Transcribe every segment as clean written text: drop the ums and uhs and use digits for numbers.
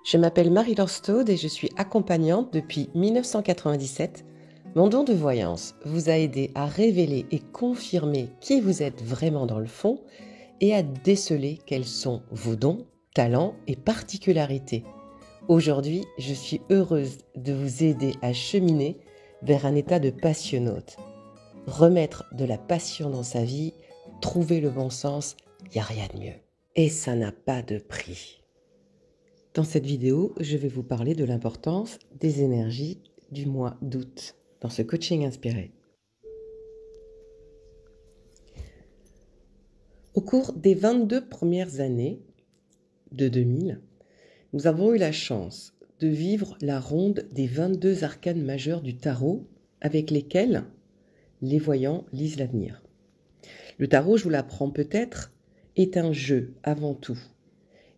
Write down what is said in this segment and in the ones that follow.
Je m'appelle Marie-Laure Staude et je suis accompagnante depuis 1997. Mon don de voyance vous a aidé à révéler et confirmer qui vous êtes vraiment dans le fond et à déceler quels sont vos dons, talents et particularités. Aujourd'hui, je suis heureuse de vous aider à cheminer vers un état de passionnaute. Remettre de la passion dans sa vie, trouver le bon sens, il n'y a rien de mieux. Et ça n'a pas de prix. Dans cette vidéo, je vais vous parler de l'importance des énergies du mois d'août dans ce coaching inspiré. Au cours des 22 premières années de 2000, nous avons eu la chance de vivre la ronde des 22 arcanes majeurs du tarot avec lesquels les voyants lisent l'avenir. Le tarot, je vous l'apprends peut-être, est un jeu avant tout.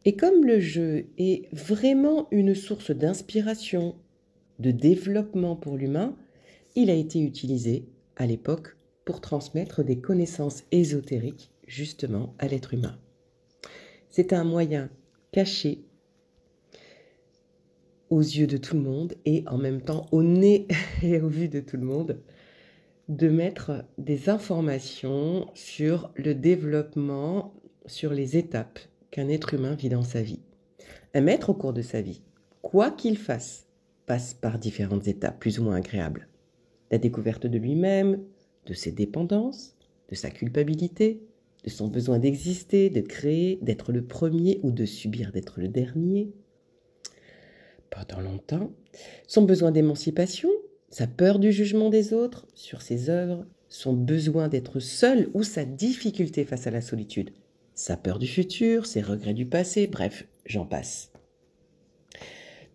Et comme le jeu est vraiment une source d'inspiration, de développement pour l'humain, il a été utilisé à l'époque pour transmettre des connaissances ésotériques justement à l'être humain. C'est un moyen caché aux yeux de tout le monde et en même temps au nez et aux vues de tout le monde de mettre des informations sur le développement, sur les étapes qu'un être humain vit dans sa vie. Un maître au cours de sa vie, quoi qu'il fasse, passe par différentes étapes plus ou moins agréables. La découverte de lui-même, de ses dépendances, de sa culpabilité, de son besoin d'exister, de créer, d'être le premier ou de subir d'être le dernier. Pendant longtemps, son besoin d'émancipation, sa peur du jugement des autres sur ses œuvres, son besoin d'être seul ou sa difficulté face à la solitude, sa peur du futur, ses regrets du passé, bref, j'en passe.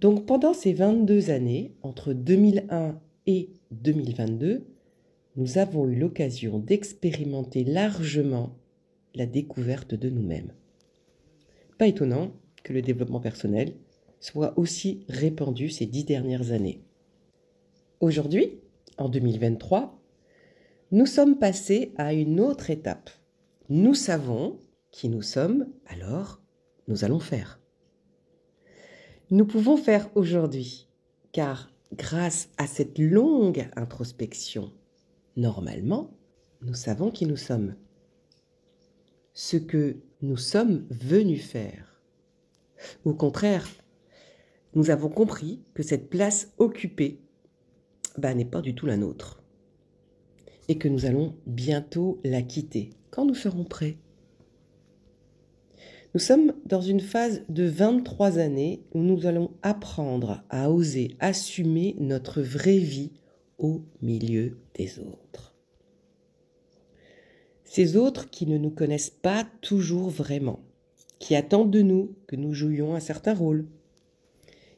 Donc pendant ces 22 années, entre 2001 et 2022, nous avons eu l'occasion d'expérimenter largement la découverte de nous-mêmes. Pas étonnant que le développement personnel soit aussi répandu ces 10 dernières années. Aujourd'hui, en 2023, nous sommes passés à une autre étape. Nous savons qui nous sommes, alors nous allons faire. Nous pouvons faire aujourd'hui, car grâce à cette longue introspection, normalement, nous savons qui nous sommes. Ce que nous sommes venus faire. Au contraire, nous avons compris que cette place occupée n'est pas du tout la nôtre. Et que nous allons bientôt la quitter, quand nous serons prêts. Nous sommes dans une phase de 23 années où nous allons apprendre à oser assumer notre vraie vie au milieu des autres. Ces autres qui ne nous connaissent pas toujours vraiment, qui attendent de nous que nous jouions un certain rôle,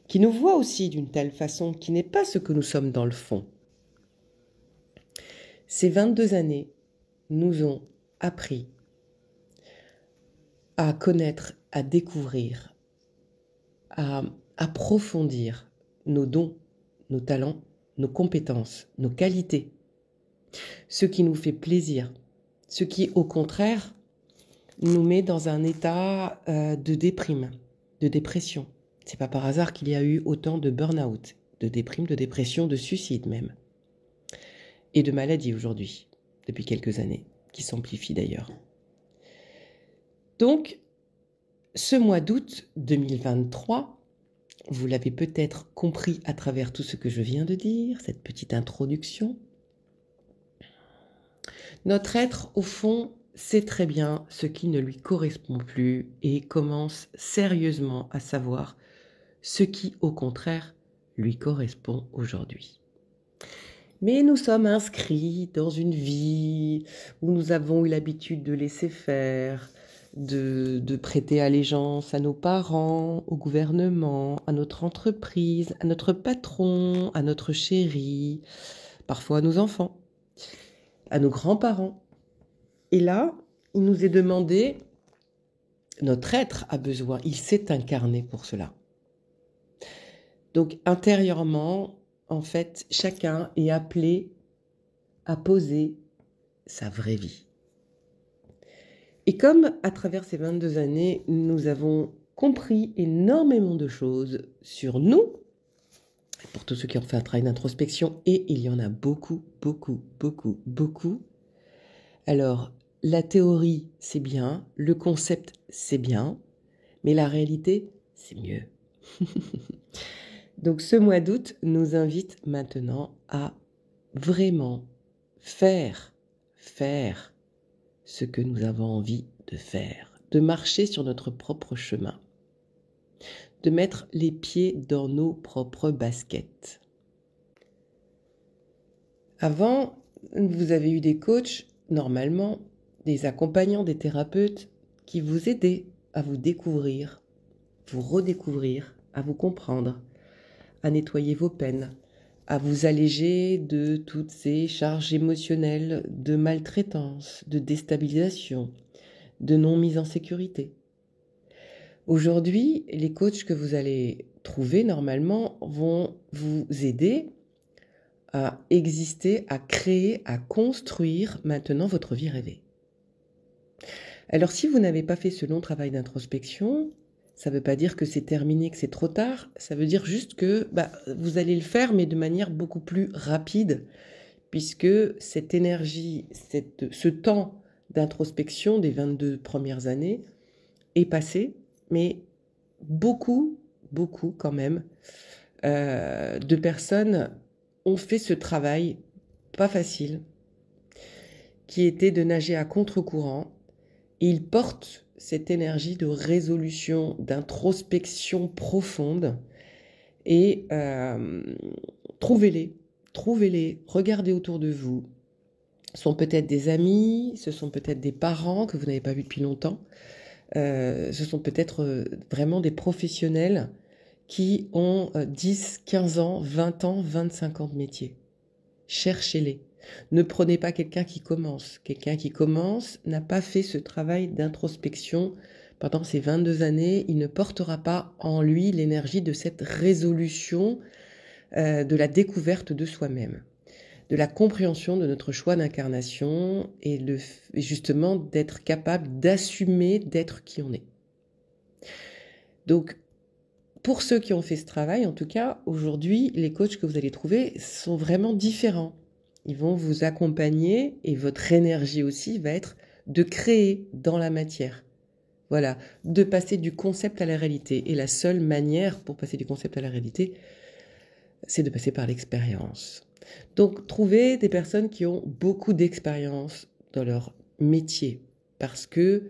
qui nous voient aussi d'une telle façon qui n'est pas ce que nous sommes dans le fond. Ces 22 années nous ont appris à connaître, à découvrir, à approfondir nos dons, nos talents, nos compétences, nos qualités, ce qui nous fait plaisir, ce qui au contraire nous met dans un état de déprime, de dépression. C'est pas par hasard qu'il y a eu autant de burn-out, de déprime, de dépression, de suicide même, et de maladies aujourd'hui, depuis quelques années, qui s'amplifient d'ailleurs. Donc, ce mois d'août 2023, vous l'avez peut-être compris à travers tout ce que je viens de dire, cette petite introduction. Notre être, au fond, sait très bien ce qui ne lui correspond plus et commence sérieusement à savoir ce qui, au contraire, lui correspond aujourd'hui. Mais nous sommes inscrits dans une vie où nous avons eu l'habitude de laisser faire, de prêter allégeance à nos parents, au gouvernement, à notre entreprise, à notre patron, à notre chéri, parfois à nos enfants, à nos grands-parents. Et là, il nous est demandé, notre être a besoin, il s'est incarné pour cela. Donc intérieurement, en fait, chacun est appelé à poser sa vraie vie. Et comme à travers ces 22 années, nous avons compris énormément de choses sur nous, pour tous ceux qui ont fait un travail d'introspection, et il y en a beaucoup, beaucoup, beaucoup, beaucoup. Alors, la théorie, c'est bien, le concept, c'est bien, mais la réalité, c'est mieux. Donc, ce mois d'août nous invite maintenant à vraiment faire ce que nous avons envie de faire, de marcher sur notre propre chemin, de mettre les pieds dans nos propres baskets. Avant, vous avez eu des coachs, normalement, des accompagnants, des thérapeutes qui vous aidaient à vous découvrir, vous redécouvrir, à vous comprendre, à nettoyer vos peines, à vous alléger de toutes ces charges émotionnelles de maltraitance, de déstabilisation, de non-mise en sécurité. Aujourd'hui, les coachs que vous allez trouver normalement vont vous aider à exister, à créer, à construire maintenant votre vie rêvée. Alors si vous n'avez pas fait ce long travail d'introspection, ça ne veut pas dire que c'est terminé, que c'est trop tard, ça veut dire juste que vous allez le faire, mais de manière beaucoup plus rapide, puisque cette énergie, ce temps d'introspection des 22 premières années est passé, mais beaucoup quand même, de personnes ont fait ce travail pas facile, qui était de nager à contre-courant, et ils portent cette énergie de résolution, d'introspection profonde, et trouvez-les, regardez autour de vous. Ce sont peut-être des amis, ce sont peut-être des parents que vous n'avez pas vus depuis longtemps, ce sont peut-être vraiment des professionnels qui ont 10, 15 ans, 20 ans, 25 ans de métier. Cherchez-les. Ne prenez pas quelqu'un qui commence. Quelqu'un qui commence n'a pas fait ce travail d'introspection pendant ces 22 années. Il ne portera pas en lui l'énergie de cette résolution, de la découverte de soi-même, de la compréhension de notre choix d'incarnation et justement d'être capable d'assumer d'être qui on est. Donc, pour ceux qui ont fait ce travail, en tout cas, aujourd'hui, les coachs que vous allez trouver sont vraiment différents. Ils vont vous accompagner et votre énergie aussi va être de créer dans la matière. Voilà, de passer du concept à la réalité. Et la seule manière pour passer du concept à la réalité, c'est de passer par l'expérience. Donc, trouvez des personnes qui ont beaucoup d'expérience dans leur métier. Parce que,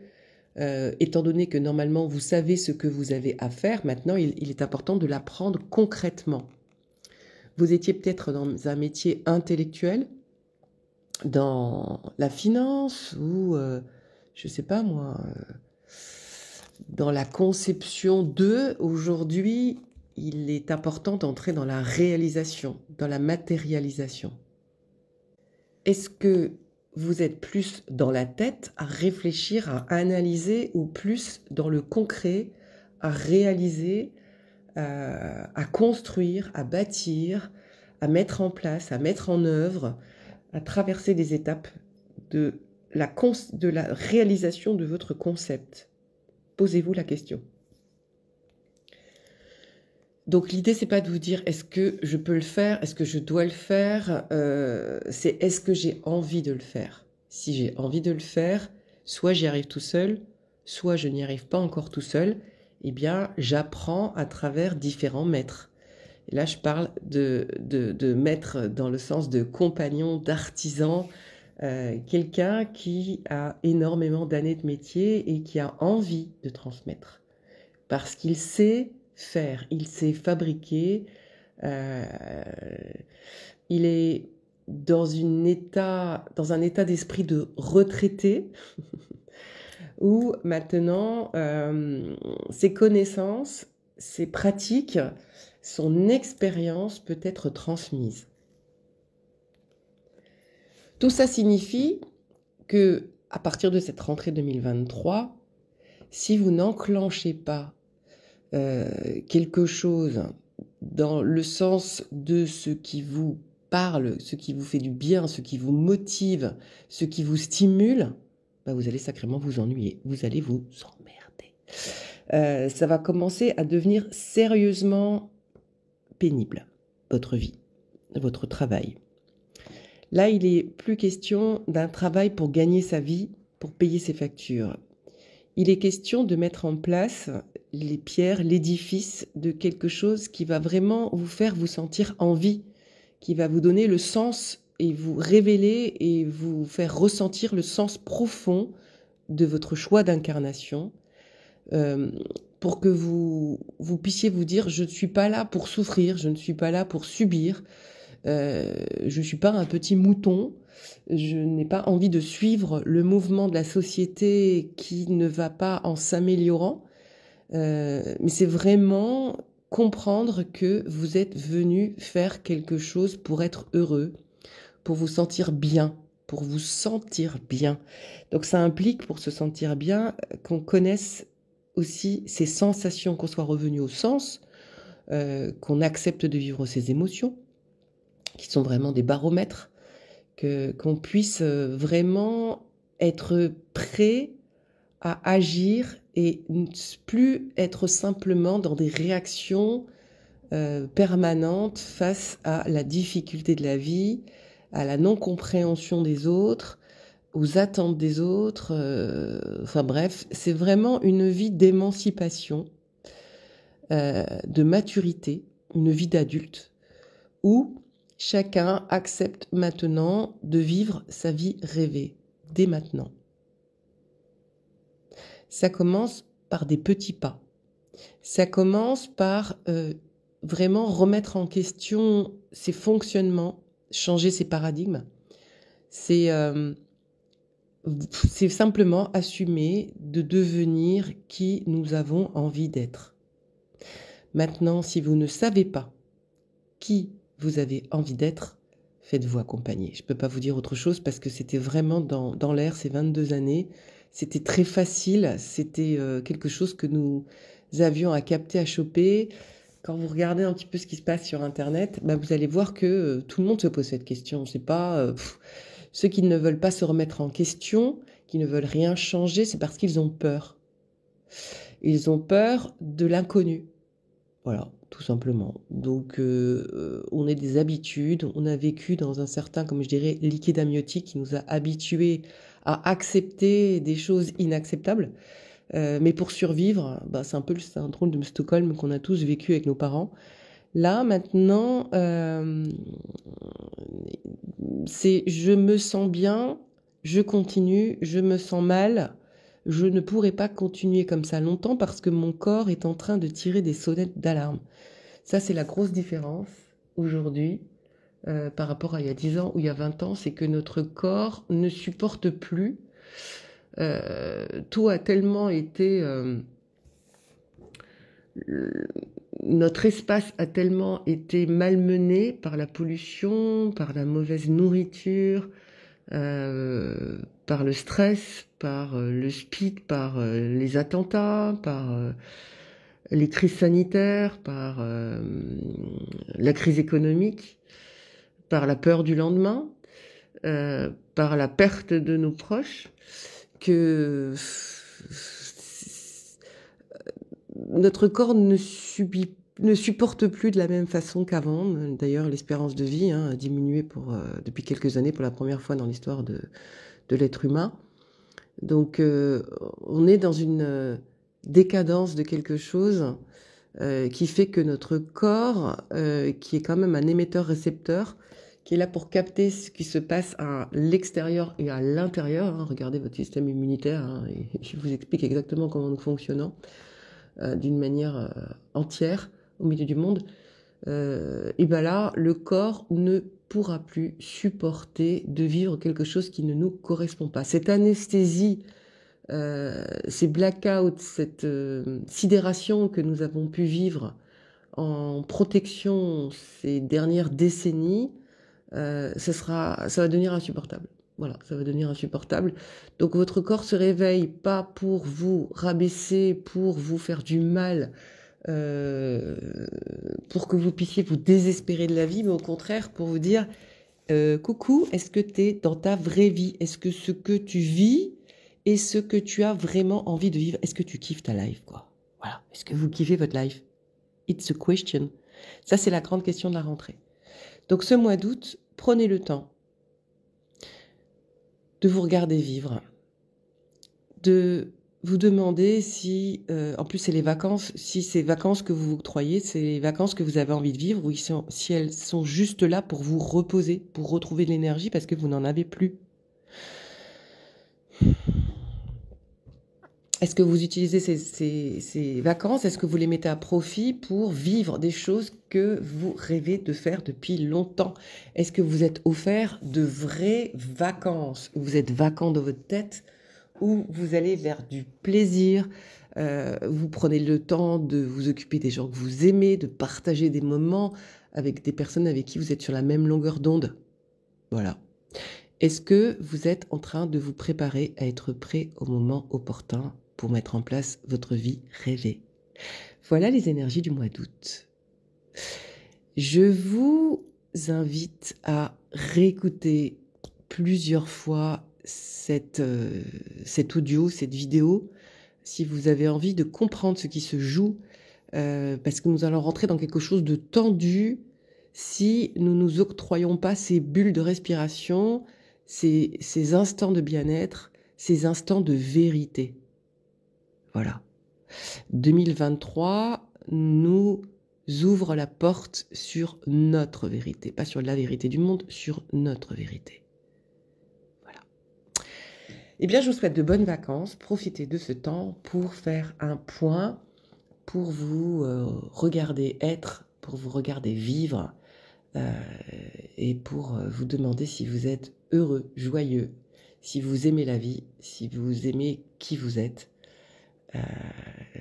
étant donné que normalement vous savez ce que vous avez à faire, maintenant il est important de l'apprendre concrètement. Vous étiez peut-être dans un métier intellectuel, dans la finance ou, je sais pas moi, dans la conception d'eux. Aujourd'hui, il est important d'entrer dans la réalisation, dans la matérialisation. Est-ce que vous êtes plus dans la tête à réfléchir, à analyser, ou plus dans le concret, à réaliser, à construire, à bâtir, à mettre en place, à mettre en œuvre, à traverser des étapes de la réalisation de votre concept? Posez-vous la question. Donc l'idée, c'est pas de vous dire est-ce que je peux le faire, est-ce que je dois le faire, c'est est-ce que j'ai envie de le faire. Si j'ai envie de le faire, soit j'y arrive tout seul, soit je n'y arrive pas encore tout seul, eh bien j'apprends à travers différents maîtres. Et là je parle de maître dans le sens de compagnon, d'artisan, quelqu'un qui a énormément d'années de métier et qui a envie de transmettre. Parce qu'il sait faire, il sait fabriquer, il est dans un état d'esprit de retraité où maintenant ses connaissances, ses pratiques, son expérience peut être transmise. Tout ça signifie que à partir de cette rentrée 2023, si vous n'enclenchez pas quelque chose dans le sens de ce qui vous parle, ce qui vous fait du bien, ce qui vous motive, ce qui vous stimule, vous allez sacrément vous ennuyer, vous allez vous emmerder. Ça va commencer à devenir sérieusement pénible, votre vie, votre travail. Là, il est plus question d'un travail pour gagner sa vie, pour payer ses factures. Il est question de mettre en place les pierres, l'édifice de quelque chose qui va vraiment vous faire vous sentir en vie, qui va vous donner le sens et vous révéler et vous faire ressentir le sens profond de votre choix d'incarnation, pour que vous puissiez vous dire: je ne suis pas là pour souffrir, je ne suis pas là pour subir, je ne suis pas un petit mouton, je n'ai pas envie de suivre le mouvement de la société qui ne va pas en s'améliorant, mais c'est vraiment comprendre que vous êtes venu faire quelque chose pour être heureux, pour vous sentir bien, pour vous sentir bien. Donc ça implique, pour se sentir bien, qu'on connaisse aussi ces sensations, qu'on soit revenu au sens, qu'on accepte de vivre ses émotions, qui sont vraiment des baromètres, qu'on puisse vraiment être prêt à agir et plus être simplement dans des réactions permanentes face à la difficulté de la vie, à la non-compréhension des autres, aux attentes des autres. Enfin bref, c'est vraiment une vie d'émancipation, de maturité, une vie d'adulte, où chacun accepte maintenant de vivre sa vie rêvée, dès maintenant. Ça commence par des petits pas. Ça commence par vraiment remettre en question ses fonctionnements, changer ses paradigmes. C'est simplement assumer de devenir qui nous avons envie d'être. Maintenant, si vous ne savez pas qui vous avez envie d'être, faites-vous accompagner. Je ne peux pas vous dire autre chose parce que c'était vraiment dans l'air ces 22 années. C'était très facile, c'était quelque chose que nous avions à capter, à choper. Quand vous regardez un petit peu ce qui se passe sur Internet, vous allez voir que tout le monde se pose cette question. C'est pas ceux qui ne veulent pas se remettre en question, qui ne veulent rien changer, c'est parce qu'ils ont peur. Ils ont peur de l'inconnu. Voilà, tout simplement. Donc, on est des habitudes. On a vécu dans un certain, comme je dirais, liquide amniotique qui nous a habitués à accepter des choses inacceptables. Mais pour survivre, c'est un peu le syndrome de Stockholm qu'on a tous vécu avec nos parents. Là, maintenant, c'est je me sens bien, je continue, je me sens mal, je ne pourrai pas continuer comme ça longtemps parce que mon corps est en train de tirer des sonnettes d'alarme. Ça, c'est la grosse différence aujourd'hui par rapport à il y a 10 ans ou il y a 20 ans, c'est que notre corps ne supporte plus. Tout a tellement été... notre espace a tellement été malmené par la pollution, par la mauvaise nourriture, par le stress, par le speed, par les attentats, par les crises sanitaires, par la crise économique, par la peur du lendemain, par la perte de nos proches, que notre corps ne supporte plus de la même façon qu'avant. D'ailleurs, l'espérance de vie a diminué depuis quelques années pour la première fois dans l'histoire de l'être humain. Donc, on est dans une décadence de quelque chose qui fait que notre corps, qui est quand même un émetteur-récepteur, qui est là pour capter ce qui se passe à l'extérieur et à l'intérieur. Regardez votre système immunitaire, et je vous explique exactement comment nous fonctionnons d'une manière entière au milieu du monde. Et là, le corps ne pourra plus supporter de vivre quelque chose qui ne nous correspond pas. Cette anesthésie, ces blackouts, cette sidération que nous avons pu vivre en protection ces dernières décennies, ça va devenir insupportable. Voilà, ça va devenir insupportable. Donc votre corps se réveille pas pour vous rabaisser, pour vous faire du mal, pour que vous puissiez vous désespérer de la vie, mais au contraire pour vous dire coucou, est-ce que tu es dans ta vraie vie? Est-ce que ce que tu vis est ce que tu as vraiment envie de vivre? Est-ce que tu kiffes ta life, quoi? Voilà. Est-ce que vous kiffez votre life? It's a question. Ça, c'est la grande question de la rentrée. Donc, ce mois d'août, prenez le temps de vous regarder vivre, de vous demander si, en plus c'est les vacances, si ces vacances que vous vous octroyez, c'est les vacances que vous avez envie de vivre, ou si elles sont juste là pour vous reposer, pour retrouver de l'énergie parce que vous n'en avez plus. Est-ce que vous utilisez ces vacances, est-ce que vous les mettez à profit pour vivre des choses que vous rêvez de faire depuis longtemps? Est-ce que vous êtes offert de vraies vacances? Vous êtes vacant dans votre tête ou vous allez vers du plaisir, vous prenez le temps de vous occuper des gens que vous aimez, de partager des moments avec des personnes avec qui vous êtes sur la même longueur d'onde? Voilà. Est-ce que vous êtes en train de vous préparer à être prêt au moment opportun pour mettre en place votre vie rêvée? Voilà les énergies du mois d'août. Je vous invite à réécouter plusieurs fois cet audio, cette vidéo, si vous avez envie de comprendre ce qui se joue, parce que nous allons rentrer dans quelque chose de tendu si nous nous octroyons pas ces bulles de respiration, ces instants de bien-être, ces instants de vérité. Voilà. 2023 nous ouvre la porte sur notre vérité, pas sur la vérité du monde, sur notre vérité. Voilà. Eh bien, je vous souhaite de bonnes vacances. Profitez de ce temps pour faire un point, pour vous regarder être, pour vous regarder vivre, et pour vous demander si vous êtes heureux, joyeux, si vous aimez la vie, si vous aimez qui vous êtes.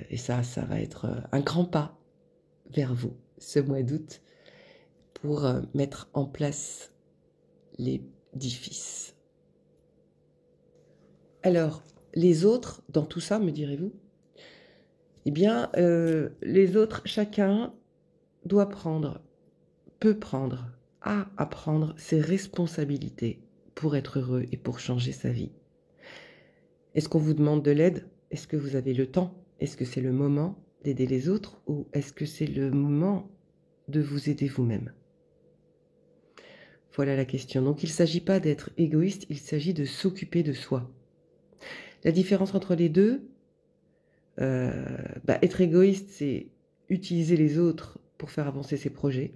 Et ça va être un grand pas vers vous ce mois d'août pour mettre en place l'édifice. Alors, les autres, dans tout ça, me direz-vous? Eh bien, les autres, chacun doit prendre, peut prendre, a à prendre ses responsabilités pour être heureux et pour changer sa vie. Est-ce qu'on vous demande de l'aide? Est-ce que vous avez le temps? Est-ce que c'est le moment d'aider les autres ou est-ce que c'est le moment de vous aider vous-même? Voilà la question. Donc il ne s'agit pas d'être égoïste, il s'agit de s'occuper de soi. La différence entre les deux, être égoïste, c'est utiliser les autres pour faire avancer ses projets.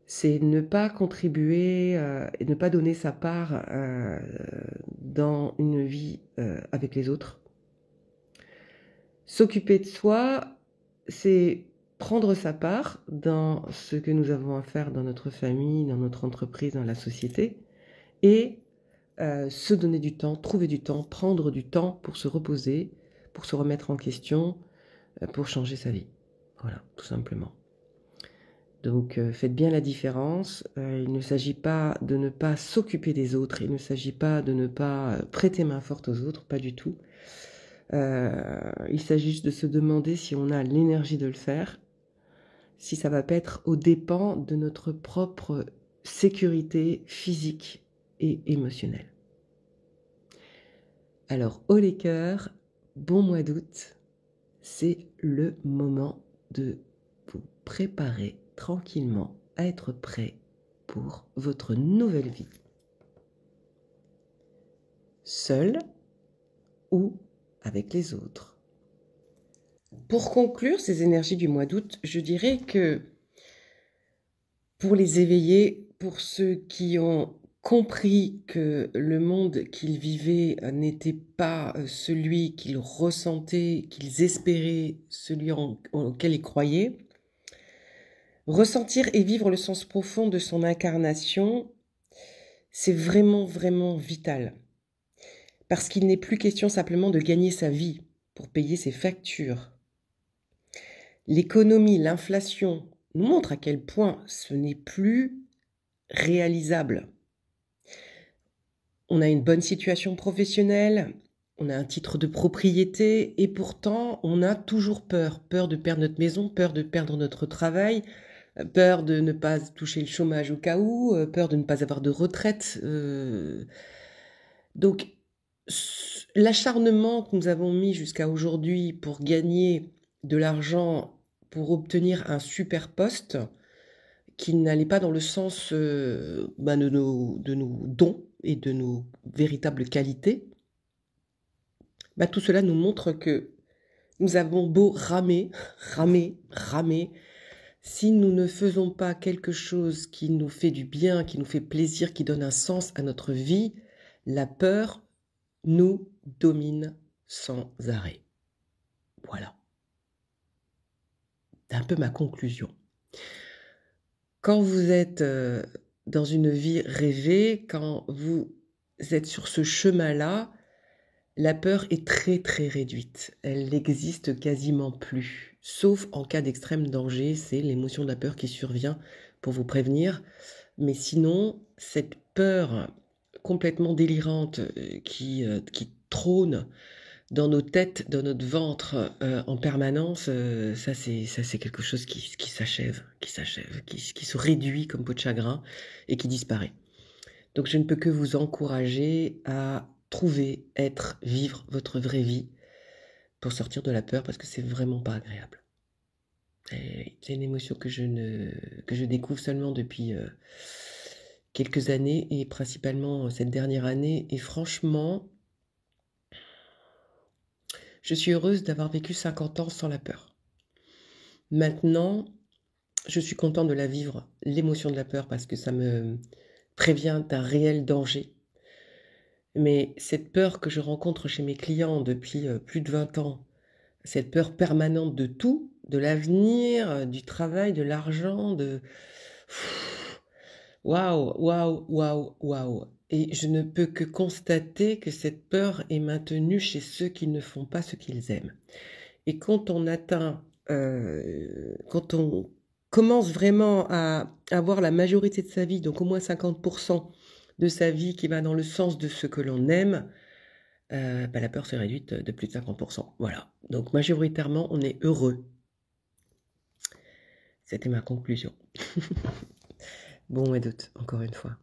C'est ne pas contribuer et ne pas donner sa part dans une vie avec les autres. S'occuper de soi, c'est prendre sa part dans ce que nous avons à faire dans notre famille, dans notre entreprise, dans la société, et se donner du temps, trouver du temps, prendre du temps pour se reposer, pour se remettre en question, pour changer sa vie. Voilà, tout simplement. Donc faites bien la différence. Il ne s'agit pas de ne pas s'occuper des autres, il ne s'agit pas de ne pas prêter main forte aux autres, pas du tout. Il s'agit juste de se demander si on a l'énergie de le faire, si ça va pas être aux dépens de notre propre sécurité physique et émotionnelle. Alors, haut les cœurs, bon mois d'août, c'est le moment de vous préparer tranquillement à être prêt pour votre nouvelle vie. Seul ou avec les autres. Pour conclure ces énergies du mois d'août, je dirais que pour les éveiller, pour ceux qui ont compris que le monde qu'ils vivaient n'était pas celui qu'ils ressentaient, qu'ils espéraient, celui auquel ils croyaient, ressentir et vivre le sens profond de son incarnation, c'est vraiment, vraiment vital. Parce qu'il n'est plus question simplement de gagner sa vie pour payer ses factures. L'économie, l'inflation nous montrent à quel point ce n'est plus réalisable. On a une bonne situation professionnelle, on a un titre de propriété et pourtant on a toujours peur. Peur de perdre notre maison, peur de perdre notre travail, peur de ne pas toucher le chômage au cas où, peur de ne pas avoir de retraite. Donc l'acharnement que nous avons mis jusqu'à aujourd'hui pour gagner de l'argent, pour obtenir un super poste qui n'allait pas dans le sens de nos dons et de nos véritables qualités, tout cela nous montre que nous avons beau ramer, ramer, ramer, si nous ne faisons pas quelque chose qui nous fait du bien, qui nous fait plaisir, qui donne un sens à notre vie, la peur nous domine sans arrêt. Voilà. C'est un peu ma conclusion. Quand vous êtes dans une vie rêvée, quand vous êtes sur ce chemin-là, la peur est très très réduite. Elle n'existe quasiment plus. Sauf en cas d'extrême danger, c'est l'émotion de la peur qui survient pour vous prévenir. Mais sinon, cette peur complètement délirante qui trône dans nos têtes, dans notre ventre en permanence, ça c'est quelque chose qui s'achève, qui se réduit comme peau de chagrin et qui disparaît. Donc je ne peux que vous encourager à trouver, être, vivre votre vraie vie pour sortir de la peur parce que c'est vraiment pas agréable. Et c'est une émotion que je découvre seulement depuis quelques années et principalement cette dernière année. Et franchement, je suis heureuse d'avoir vécu 50 ans sans la peur. Maintenant, je suis contente de la vivre, l'émotion de la peur, parce que ça me prévient d'un réel danger. Mais cette peur que je rencontre chez mes clients depuis plus de 20 ans, cette peur permanente de tout, de l'avenir, du travail, de l'argent, de... Waouh, waouh, waouh, waouh. Et je ne peux que constater que cette peur est maintenue chez ceux qui ne font pas ce qu'ils aiment. Et quand on atteint, quand on commence vraiment à avoir la majorité de sa vie, donc au moins 50% de sa vie qui va dans le sens de ce que l'on aime, la peur s'est réduite de plus de 50%. Voilà. Donc majoritairement, on est heureux. C'était ma conclusion. Bon, et d'autres, encore une fois.